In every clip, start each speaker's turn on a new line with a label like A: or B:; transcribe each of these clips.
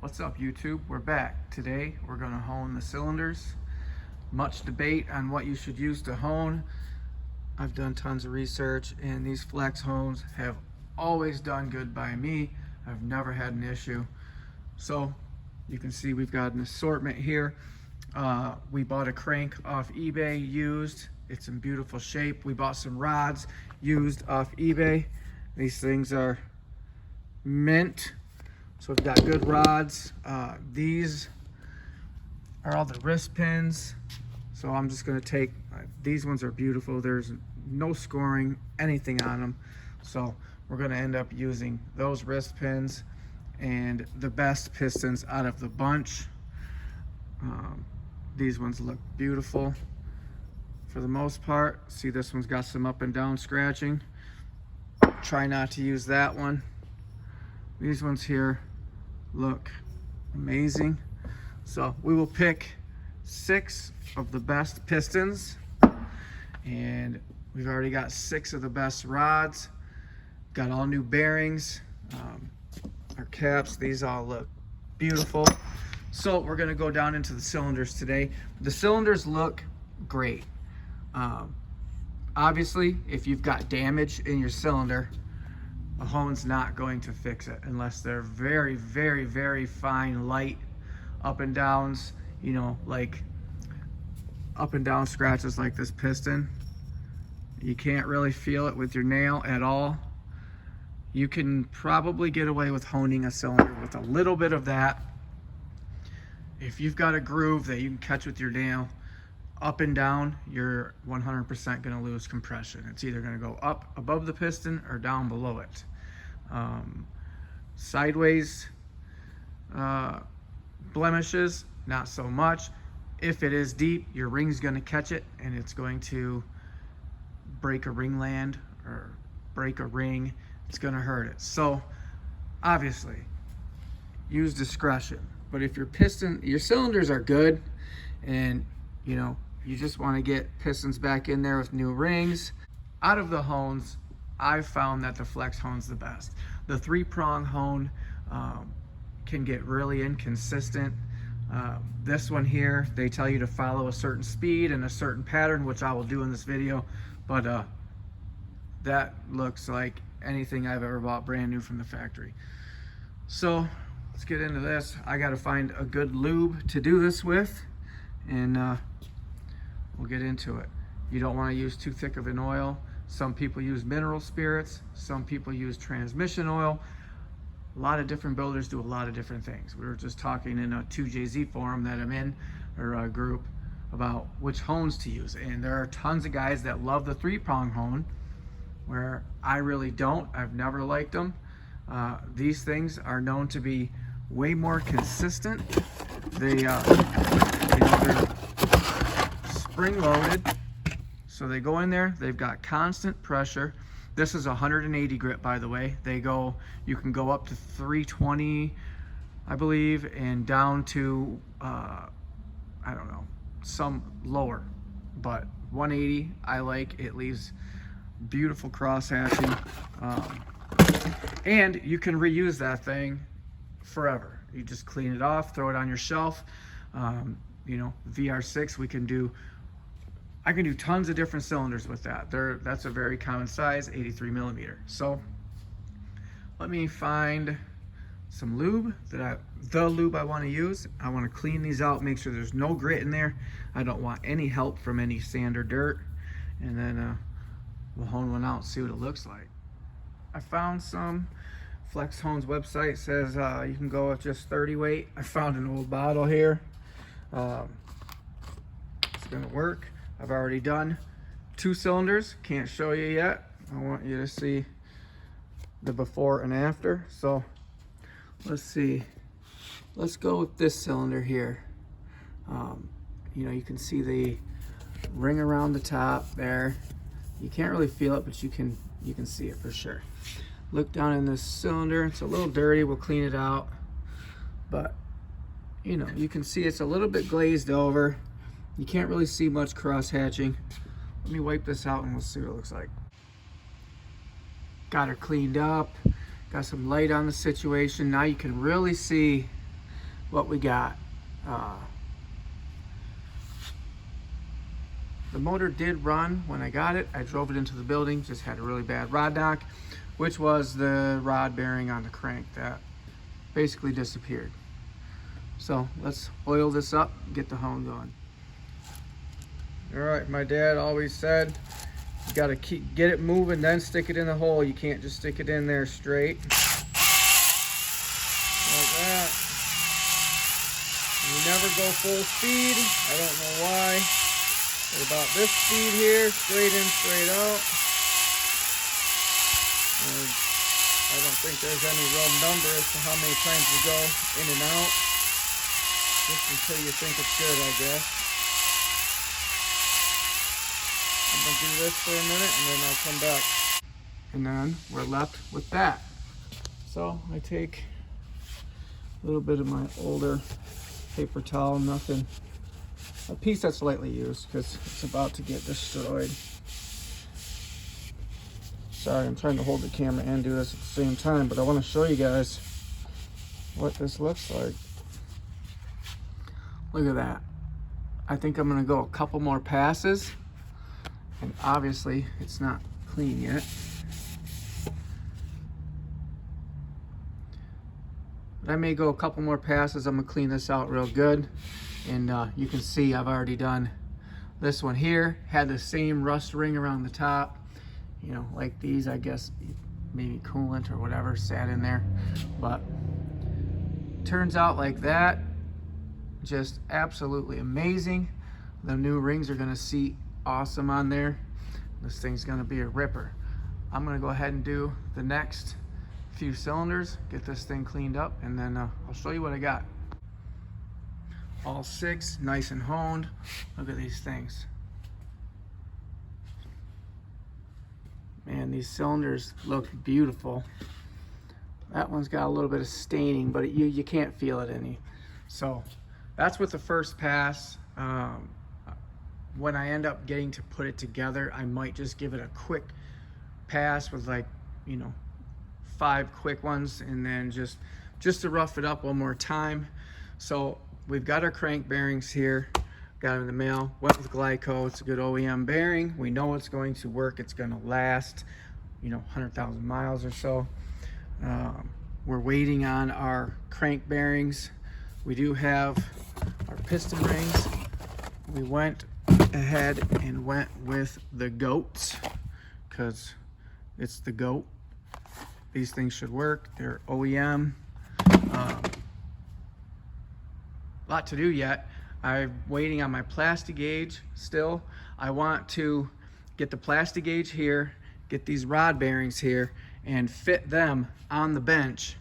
A: What's up, YouTube? We're back. Today we're going to hone the cylinders. Much debate on what you should use to hone. I've done tons of research and these flex hones have always done good by me. I've never had an issue. So you can see we've got an assortment here. We bought a crank off eBay used. It's in beautiful shape. We bought some rods used off eBay. These things are mint. So we've got good rods. These are all the wrist pins. So I'm just gonna take, these ones are beautiful. There's no scoring, anything on them. So we're gonna end up using those wrist pins and the best pistons out of the bunch. These ones look beautiful for the most part. See, this one's got some up and down scratching. Try not to use that one. These ones here look amazing. So we will pick 6 of the best pistons, and we've already got 6 of the best rods. Got all new bearings. Our caps, these all look beautiful. So we're gonna go down into the cylinders today. The cylinders look great. Obviously, if you've got damage in your cylinder, a hone's not going to fix it unless they're very, very, very fine, light up and downs, you know, like up and down scratches like this piston. You can't really feel it with your nail at all. You can probably get away with honing a cylinder with a little bit of that. If you've got a groove that you can catch with your nail, up and down, you're 100% going to lose compression. It's either going to go up above the piston or down below it. Sideways blemishes, not so much. If it is deep, your ring's going to catch it and it's going to break a ringland or break a ring. It's going to hurt it. So obviously use discretion. But if your cylinders are good and you know, you just want to get pistons back in there with new rings, out of the hones, I've found that the flex hone's the best. The 3-prong hone can get really inconsistent. This one here, they tell you to follow a certain speed and a certain pattern, which I will do in this video, but that looks like anything I've ever bought brand new from the factory. So let's get into this. I got to find a good lube to do this with, and we'll get into it. You don't want to use too thick of an oil. Some people use mineral spirits. Some people use transmission oil. A lot of different builders do a lot of different things. We were just talking in a 2JZ forum that I'm in, or a group, about which hones to use. And there are tons of guys that love the 3-prong hone, where I really don't. I've never liked them. These things are known to be way more consistent. They're spring loaded, so they go in there, they've got constant pressure. This is 180 grit, by the way. You can go up to 320, I believe, and down to I don't know, some lower, but 180 I like. It leaves beautiful cross hatching, and you can reuse that thing forever. You just clean it off, throw it on your shelf. You know, VR6, I can do tons of different cylinders with that. That's a very common size, 83 millimeter. So let me find some lube, the lube I want to use. I want to clean these out, make sure there's no grit in there. I don't want any help from any sand or dirt. And then we'll hone one out, see what it looks like. I found some. Flex Hone's website says you can go with just 30 weight. I found an old bottle here. It's gonna work. I've already done 2 cylinders. Can't show you yet. I want you to see the before and after. So let's see. Let's go with this cylinder here. You know, you can see the ring around the top there. You can't really feel it, but you can see it for sure. Look down in this cylinder. It's a little dirty. We'll clean it out. But you know, you can see it's a little bit glazed over. You can't really see much cross hatching. Let me wipe this out and we'll see what it looks like. Got her cleaned up. Got some light on the situation. Now you can really see what we got. The motor did run when I got it. I drove it into the building, just had a really bad rod knock, which was the rod bearing on the crank that basically disappeared. So let's oil this up and get the hone going. All right, my dad always said, you gotta get it moving, then stick it in the hole. You can't just stick it in there straight. Like that. You never go full speed. I don't know why. At about this speed here, straight in, straight out. And I don't think there's any real number as to how many times you go in and out. Just until you think it's good, I guess. I'm gonna do this for a minute and then I'll come back. And then we're left with that. So I take a little bit of my older paper towel, nothing, a piece that's lightly used because it's about to get destroyed. Sorry, I'm trying to hold the camera and do this at the same time, but I want to show you guys what this looks like. Look at that. I think I'm gonna go a couple more passes, and obviously it's not clean yet. But I may go a couple more passes. I'm gonna clean this out real good. And you can see I've already done this one here. Had the same rust ring around the top. You know, like these, I guess, maybe coolant or whatever sat in there. But turns out like that. Just absolutely amazing. The new rings are gonna seat awesome on there. This thing's gonna be a ripper. I'm gonna go ahead and do the next few cylinders, get this thing cleaned up, and then I'll show you what I got. All 6 nice and honed. Look at these things. Man, these cylinders look beautiful. That one's got a little bit of staining, but you can't feel it any. So that's with the first pass. When I end up getting to put it together, I might just give it a quick pass with, like, you know, 5 quick ones, and then just to rough it up one more time. So we've got our crank bearings here, got them in the mail, went with Glyco. It's a good OEM bearing. We know it's going to work. It's going to last, you know, 100,000 miles or so. We're waiting on our crank bearings. We do have our piston rings. We went ahead and went with the goats because it's the goat. These things should work. They're OEM. Lot to do yet. I'm waiting on my plastic gauge still. I want to get the plastic gauge here, get these rod bearings here, and fit them on the bench.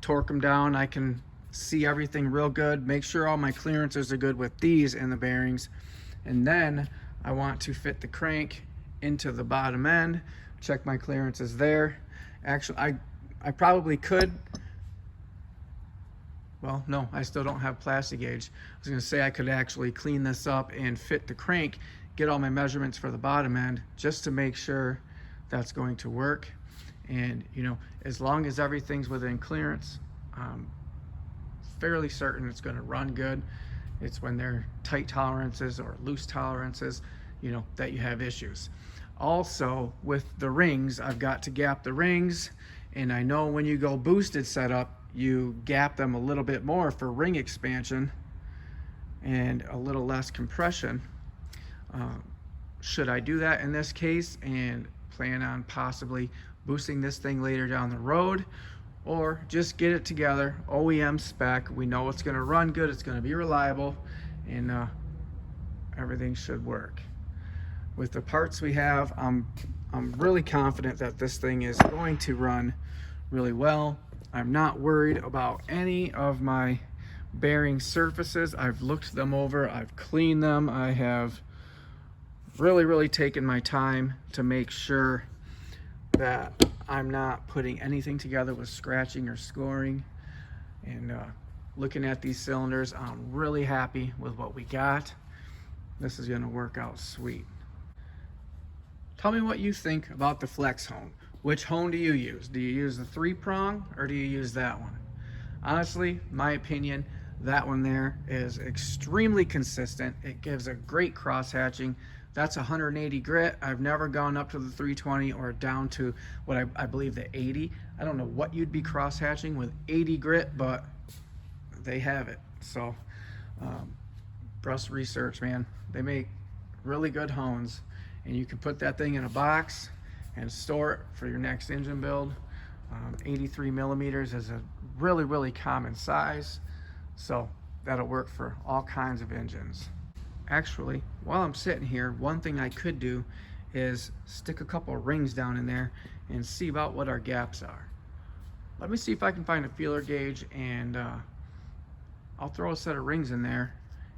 A: Torque them down. I can see everything real good. Make sure all my clearances are good with these and the bearings. And then I want to fit the crank into the bottom end, check my clearances there. Actually, I probably could. Well, no, I still don't have plastic gauge. I was gonna say I could actually clean this up and fit the crank, get all my measurements for the bottom end, just to make sure that's going to work. And, you know, as long as everything's within clearance, I'm fairly certain it's gonna run good. It's when they're tight tolerances or loose tolerances, you know, that you have issues. Also, with the rings, I've got to gap the rings, and I know when you go boosted setup, you gap them a little bit more for ring expansion and a little less compression. Should I do that in this case and plan on possibly boosting this thing later down the road, or just get it together, OEM spec? We know it's gonna run good, it's gonna be reliable, and everything should work. With the parts we have, I'm really confident that this thing is going to run really well. I'm not worried about any of my bearing surfaces. I've looked them over, I've cleaned them, I have really taken my time to make sure that I'm not putting anything together with scratching or scoring. And looking at these cylinders, I'm really happy with what we got. This is gonna work out sweet. Tell me what you think about the flex hone. Which hone do you use? Do you use the 3-prong or do you use that one? Honestly, my opinion, That one there is extremely consistent. It gives a great cross hatching. That's 180 grit. I've never gone up to the 320 or down to what I believe the 80. I don't know what you'd be cross hatching with 80 grit, but they have it. So Brust Research, man, they make really good hones, and you can put that thing in a box and store it for your next engine build. 83 millimeters is a really common size, so that'll work for all kinds of engines. Actually, while I'm sitting here, one thing I could do is stick a couple of rings down in there and see about what our gaps are. Let me see if I can find a feeler gauge, and I'll throw a set of rings in there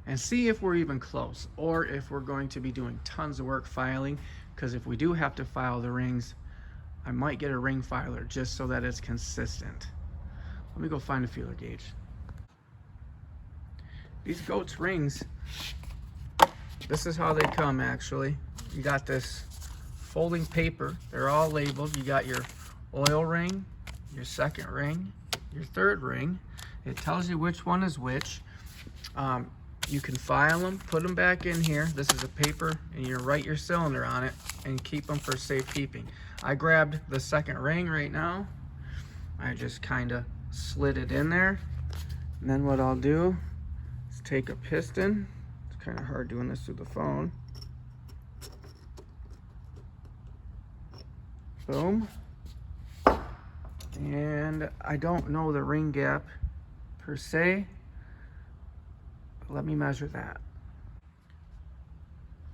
A: and see if we're even close, or if we're going to be doing tons of work filing, because if we do have to file the rings, I might get a ring filer just so that it's consistent. Let me go find a feeler gauge. These goat's rings, this is how they come actually. You got this folding paper, they're all labeled. You got your oil ring, your second ring, your third ring. It tells you which one is which. You can file them, put them back in here. This is a paper, and you write your cylinder on it and keep them for safekeeping. I grabbed the second ring right now. I just kind of slid it in there. And then what I'll do is take a piston. It's kind of hard doing this through the phone. Boom. And I don't know the ring gap per se. Let me measure that.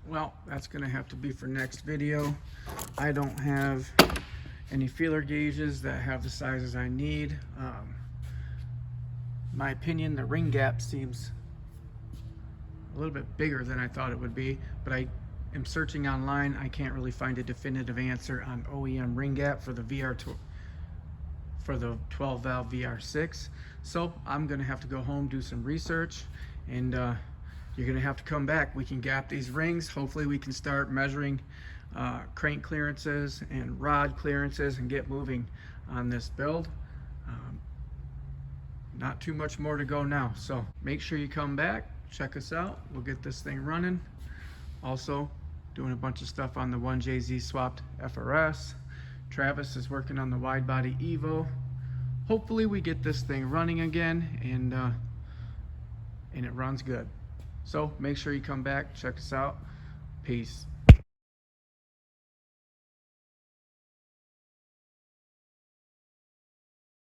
A: Well, that's gonna have to be for next video. I don't have any feeler gauges that have the sizes I need. In my opinion, the ring gap seems a little bit bigger than I thought it would be, but I am searching online. I can't really find a definitive answer on OEM ring gap for the 12 valve VR6. So I'm gonna have to go home, do some research, and you're gonna have to come back. We can gap these rings. Hopefully we can start measuring crank clearances and rod clearances and get moving on this build. Not too much more to go now, so make sure you come back, check us out. We'll get this thing running. Also doing a bunch of stuff on the 1JZ swapped FRS. Travis is working on the wide body Evo. Hopefully we get this thing running again, and it runs good. So make sure you come back, check us out. Peace.